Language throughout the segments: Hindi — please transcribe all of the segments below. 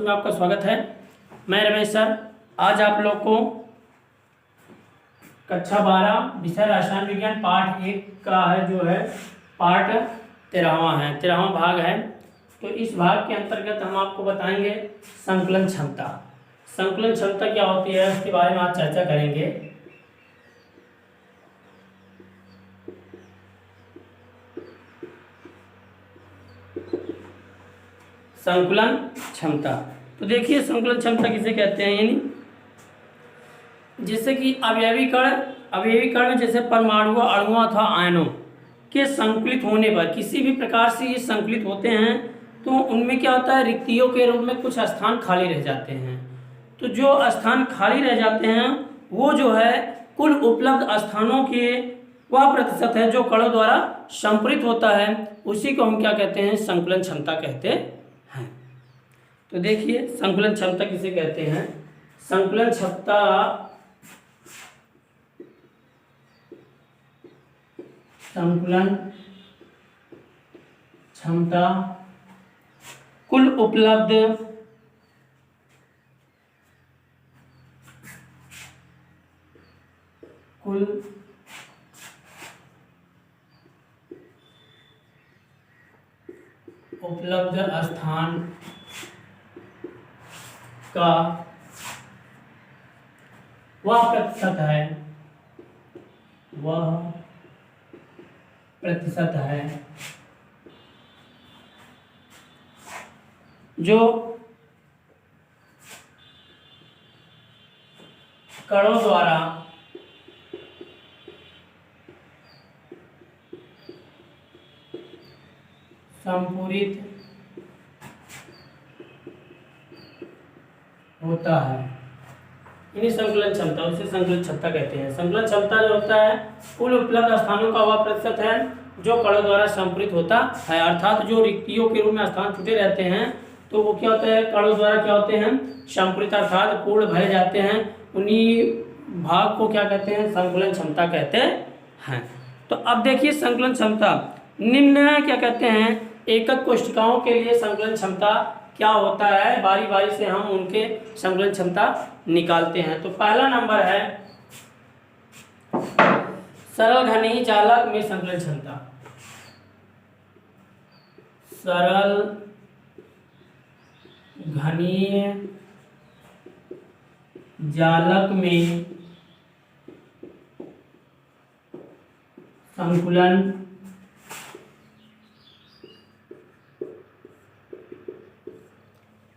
में आपका स्वागत है। मैं रमेश सर आज आप लोग को कक्षा 12 विषय रसायन विज्ञान पाठ 1 का है जो है पाठ 13वां है, 13वां भाग है। तो इस भाग के अंतर्गत हम आपको बताएंगे संकलन क्षमता। संकलन क्षमता क्या होती है उसके बारे में आज चर्चा करेंगे। संकुलन क्षमता, तो देखिए संकुलन क्षमता किसे कहते हैं, यानी जैसे कि अवयवी कण में जैसे परमाणु अणुओं अथवा आयनों के संकुलित होने पर किसी भी प्रकार से ये संकुलित होते हैं तो उनमें क्या होता है, रिक्तियों के रूप में कुछ स्थान खाली रह जाते हैं। तो जो स्थान खाली रह जाते हैं वो जो है कुल उपलब्ध स्थानों के वह प्रतिशत है जो कणों द्वारा संपरित होता है, उसी को हम क्या कहते हैं, संकुलन क्षमता कहते हैं। तो देखिए संकुलन क्षमता किसे कहते हैं। संकुलन क्षमता कुल उपलब्ध स्थान का वह प्रतिशत है जो कणों द्वारा संपूरित होता है, इन्हीं संकुलन क्षमता, उसे संकुलन क्षमता कहते हैं। संकुलन क्षमता जो होता है कुल उपलब्ध स्थानों का वह प्रतिशत है जो कणों द्वारा संपूरित होता है, अर्थात जो रिक्तियों के रूप में स्थान छूटे रहते हैं तो वो क्या होता है, कणों द्वारा क्या होते हैं, संपूरित अर्थात पूर्ण भरे जाते हैं। उन्हीं भाग को क्या कहते हैं, संकुलन क्षमता कहते हैं। तो अब देखिए संकुलन क्षमता निम्न क्या कहते हैं, एकक कोशिकाओं के लिए संकुलन क्षमता क्या होता है, बारी बारी से हम उनके संकुलन क्षमता निकालते हैं। तो पहला नंबर है सरल घनीय जालक में संकुलन क्षमता। सरल घनीय जालक में संकुलन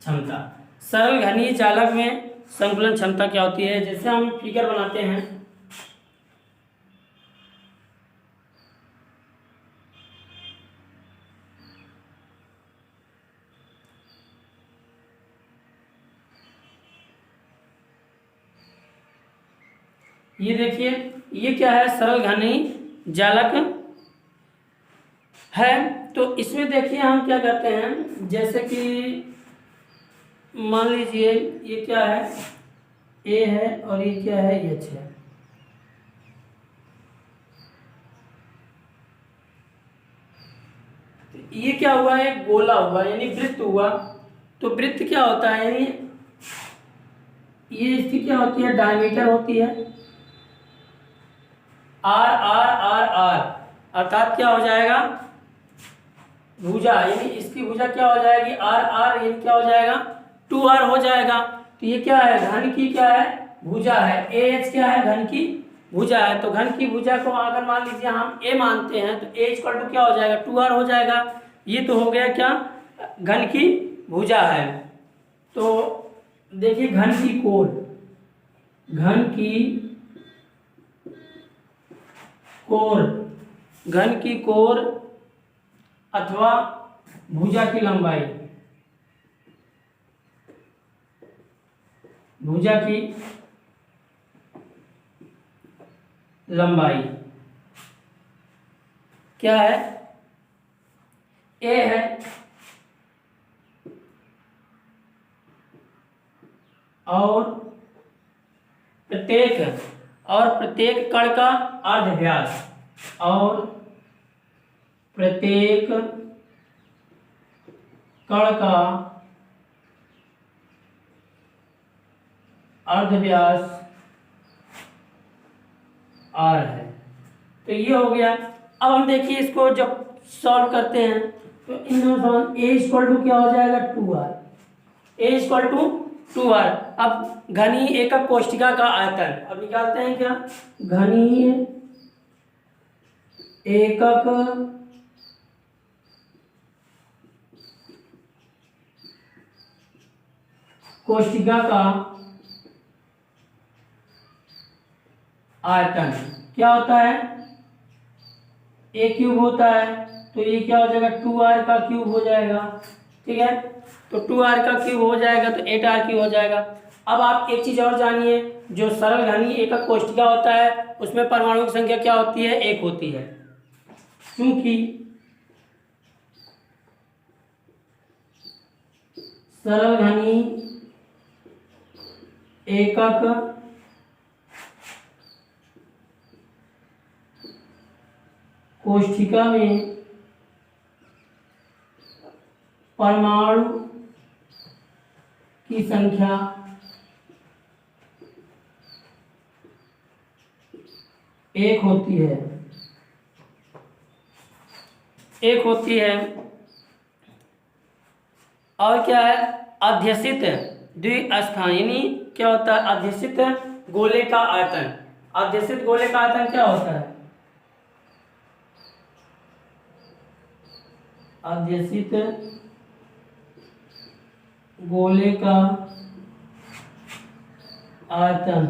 क्षमता। सरल घनीय जालक में संकुलन क्षमता क्या होती है, जैसे हम फिगर बनाते हैं। ये देखिए ये क्या है, सरल घनीय जालक है। तो इसमें देखिए हम क्या करते हैं, जैसे कि मान लीजिए ये क्या है, ए है और ये क्या है, एच है। ये क्या हुआ है, गोला हुआ यानी वृत्त हुआ। तो वृत्त क्या होता है, यानी ये इसकी क्या होती है, डायमीटर होती है आर आर आर आर, अर्थात क्या हो जाएगा, भुजा, यानी इसकी भुजा क्या हो जाएगी, आर आर, यानी क्या हो जाएगा, 2r हो जाएगा। तो ये क्या है, घन की क्या है, भुजा है। AH क्या है, घन की भुजा है। तो घन की भुजा को अगर मान लीजिए हम a मानते हैं तो a इक्वल टू क्या हो जाएगा, 2r हो जाएगा। ये तो हो गया क्या, घन की भुजा है। तो देखिए घन की कोर अथवा भुजा की लंबाई, क्या है, a है। और प्रत्येक कण का अर्धव्यास, और प्रत्येक कण का अर्धव्यास r है। तो ये हो गया। अब हम देखिए इसको जब सॉल्व करते हैं तो इन ए इक्वल टू क्या हो जाएगा 2r, A equal to 2r। अब घनीय एकक कोष्ठिका का आयतन अब निकालते हैं क्या, घनीय एकक कोष्ठिका का आयतन क्या होता है, ए क्यूब होता है। तो ये क्या हो जाएगा 2r का क्यूब हो जाएगा, ठीक है। तो 2r का क्यूब हो जाएगा तो 8r क्यूब हो जाएगा। अब आप एक चीज और जानिए, जो सरल घनीय एकक कोष्ठिका होता है उसमें परमाणु की संख्या क्या होती है, 1 होती है। क्योंकि सरल घनीय एकक कोष्ठिका में परमाणु की संख्या 1 होती है, 1 होती है। और क्या है, अध्यसित द्विस्थानी क्या होता है, अध्यसित गोले का आयतन। अध्यसित गोले का आयतन क्या होता है, अध्यसित गोले का आयतन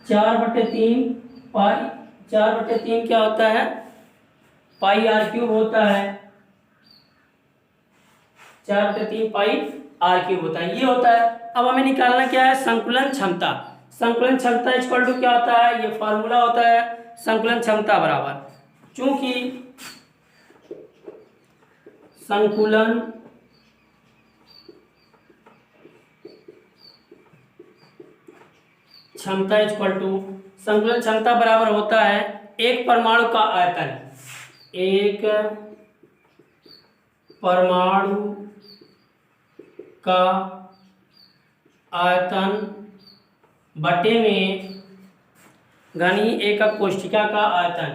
4/3 पाई, 4/3 क्या होता है, पाई आर क्यूब होता है। 4/3 पाई आर क्यूब होता है, ये होता है। अब हमें निकालना क्या है, संकुलन क्षमता। संकुलन क्षमता इक्वल टू क्या होता है, ये फॉर्मूला होता है संकुलन क्षमता बराबर, चूंकि संकुलन क्षमता इक्वल टू, संकुलन क्षमता बराबर होता है एक परमाणु का आयतन, एक परमाणु का आयतन बटे में घनीय एकक कोष्ठिका का आयतन,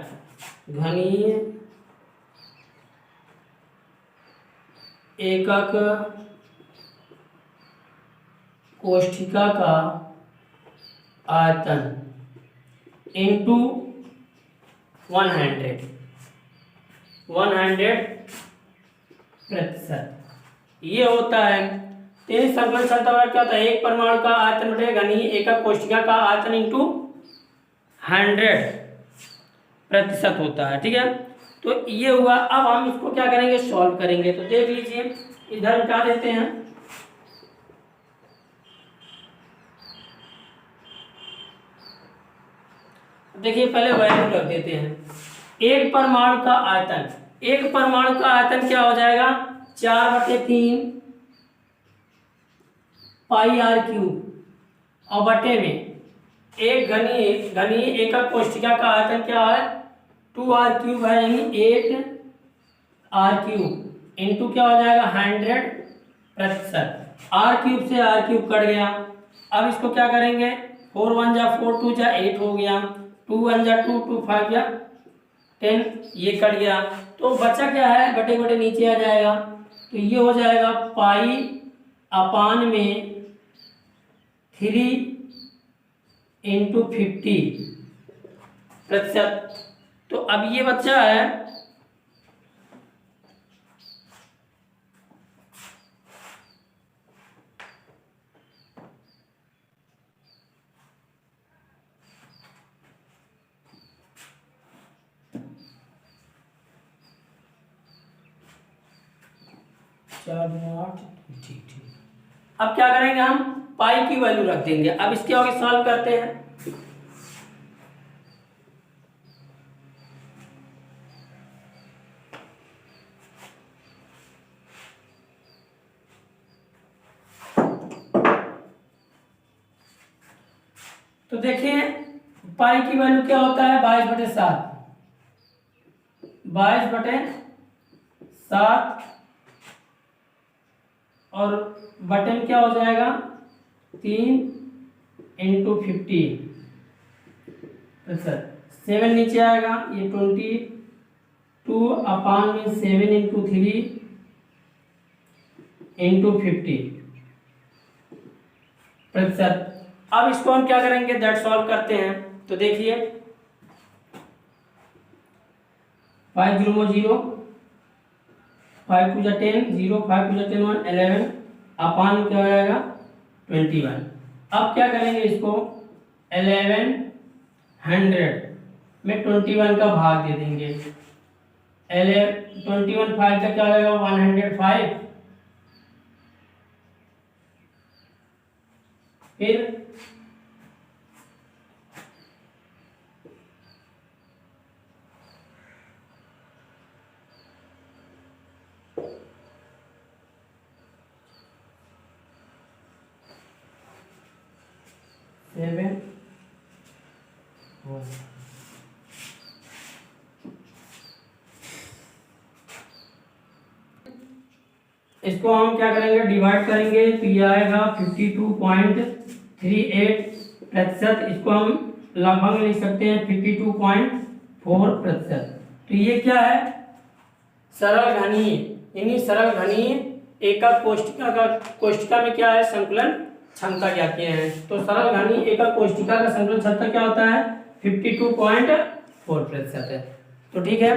घनीय एकक कोष्ठिका का आयतन इंटू 100 प्रतिशत, ये होता है। तेज संकुलन क्षमता बराबर क्या होता है, एक परमाणु का आयतन बटे घनीय एकक कोष्ठिका का आयतन इंटू 100% होता है, ठीक है। तो ये हुआ। अब हम इसको क्या करेंगे, सॉल्व करेंगे। तो देख लीजिए, इधर हटा देते हैं, देखिए पहले वैल्यू रख देते हैं। एक परमाणु का आयतन, एक परमाणु का आयतन क्या हो जाएगा, 4/3 पाई आर क्यूब, और बटे में एक घनीय एकक कोष्ठिका का आयतन क्या है, 2r क्यूब है, यानी 8r क्यूब इंटू क्या हो जाएगा 100%। r क्यूब से r क्यूब कट गया। अब इसको क्या करेंगे, 4 1 जा 4 2 जा 8 हो गया, 2 1 जा 2 2 5 जा 10, ये कट गया। तो बचा क्या है, बटे बटे नीचे आ जाएगा। तो ये हो जाएगा पाई अपान में 3 इंटू 50%। तो अब ये बच्चा है 4 8, ठीक ठीक। अब क्या करेंगे, हम पाई की वैल्यू रख देंगे। अब इसके आगे सॉल्व करते हैं। तो देखिए पाई की वैल्यू क्या होता है, 22/7, 22/7, और बटन क्या हो जाएगा 3 × 50 7 नीचे आएगा, ये 22/7 × 3 × 50%। अब इसको हम क्या करेंगे, दैट सॉल्व करते हैं। तो देखिए 5 0 0, 5 2 10, 0 5 2 10 1 11 अपान क्या हो जाएगा 21। अब क्या करेंगे, इसको 1100 में 21 का भाग दे देंगे। 21 5 का क्या हो जाएगा 105, फिर 7 इसको हम क्या करेंगे, डिवाइड करेंगे, तो ये आएगा 52.38%। इसको हम लगभग लिख सकते हैं 52.4%। तो ये क्या है, सरल घनीय, यानी सरल घनीय एकक कोष्ठिका में क्या है, संकुलन क्षमता क्या किए हैं। तो सरल घनीय एकक कोष्ठिका का संकुलन क्षमता क्या होता है 52.4% है। तो ठीक है,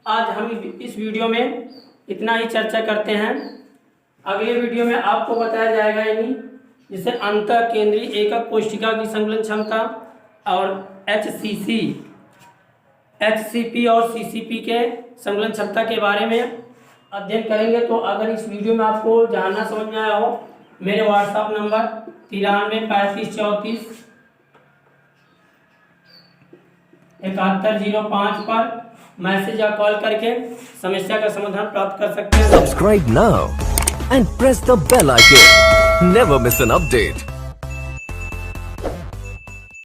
आज हम इस वीडियो में इतना ही चर्चा करते हैं। अगले वीडियो में आपको बताया जाएगा, यानी जिसे अंतः केंद्रीय एकक कोष्ठिका की संकुलन क्षमता और HCP और CCP के संकुलन क्षमता के बारे में अध्ययन करेंगे। तो अगर इस वीडियो में आपको जानना समझ में आया हो, मेरे व्हाट्सएप नंबर 93 35 34 7105 पर मैसेज या कॉल करके समस्या का समाधान प्राप्त कर सकते हैं। Subscribe now and press the bell icon. Never miss an update.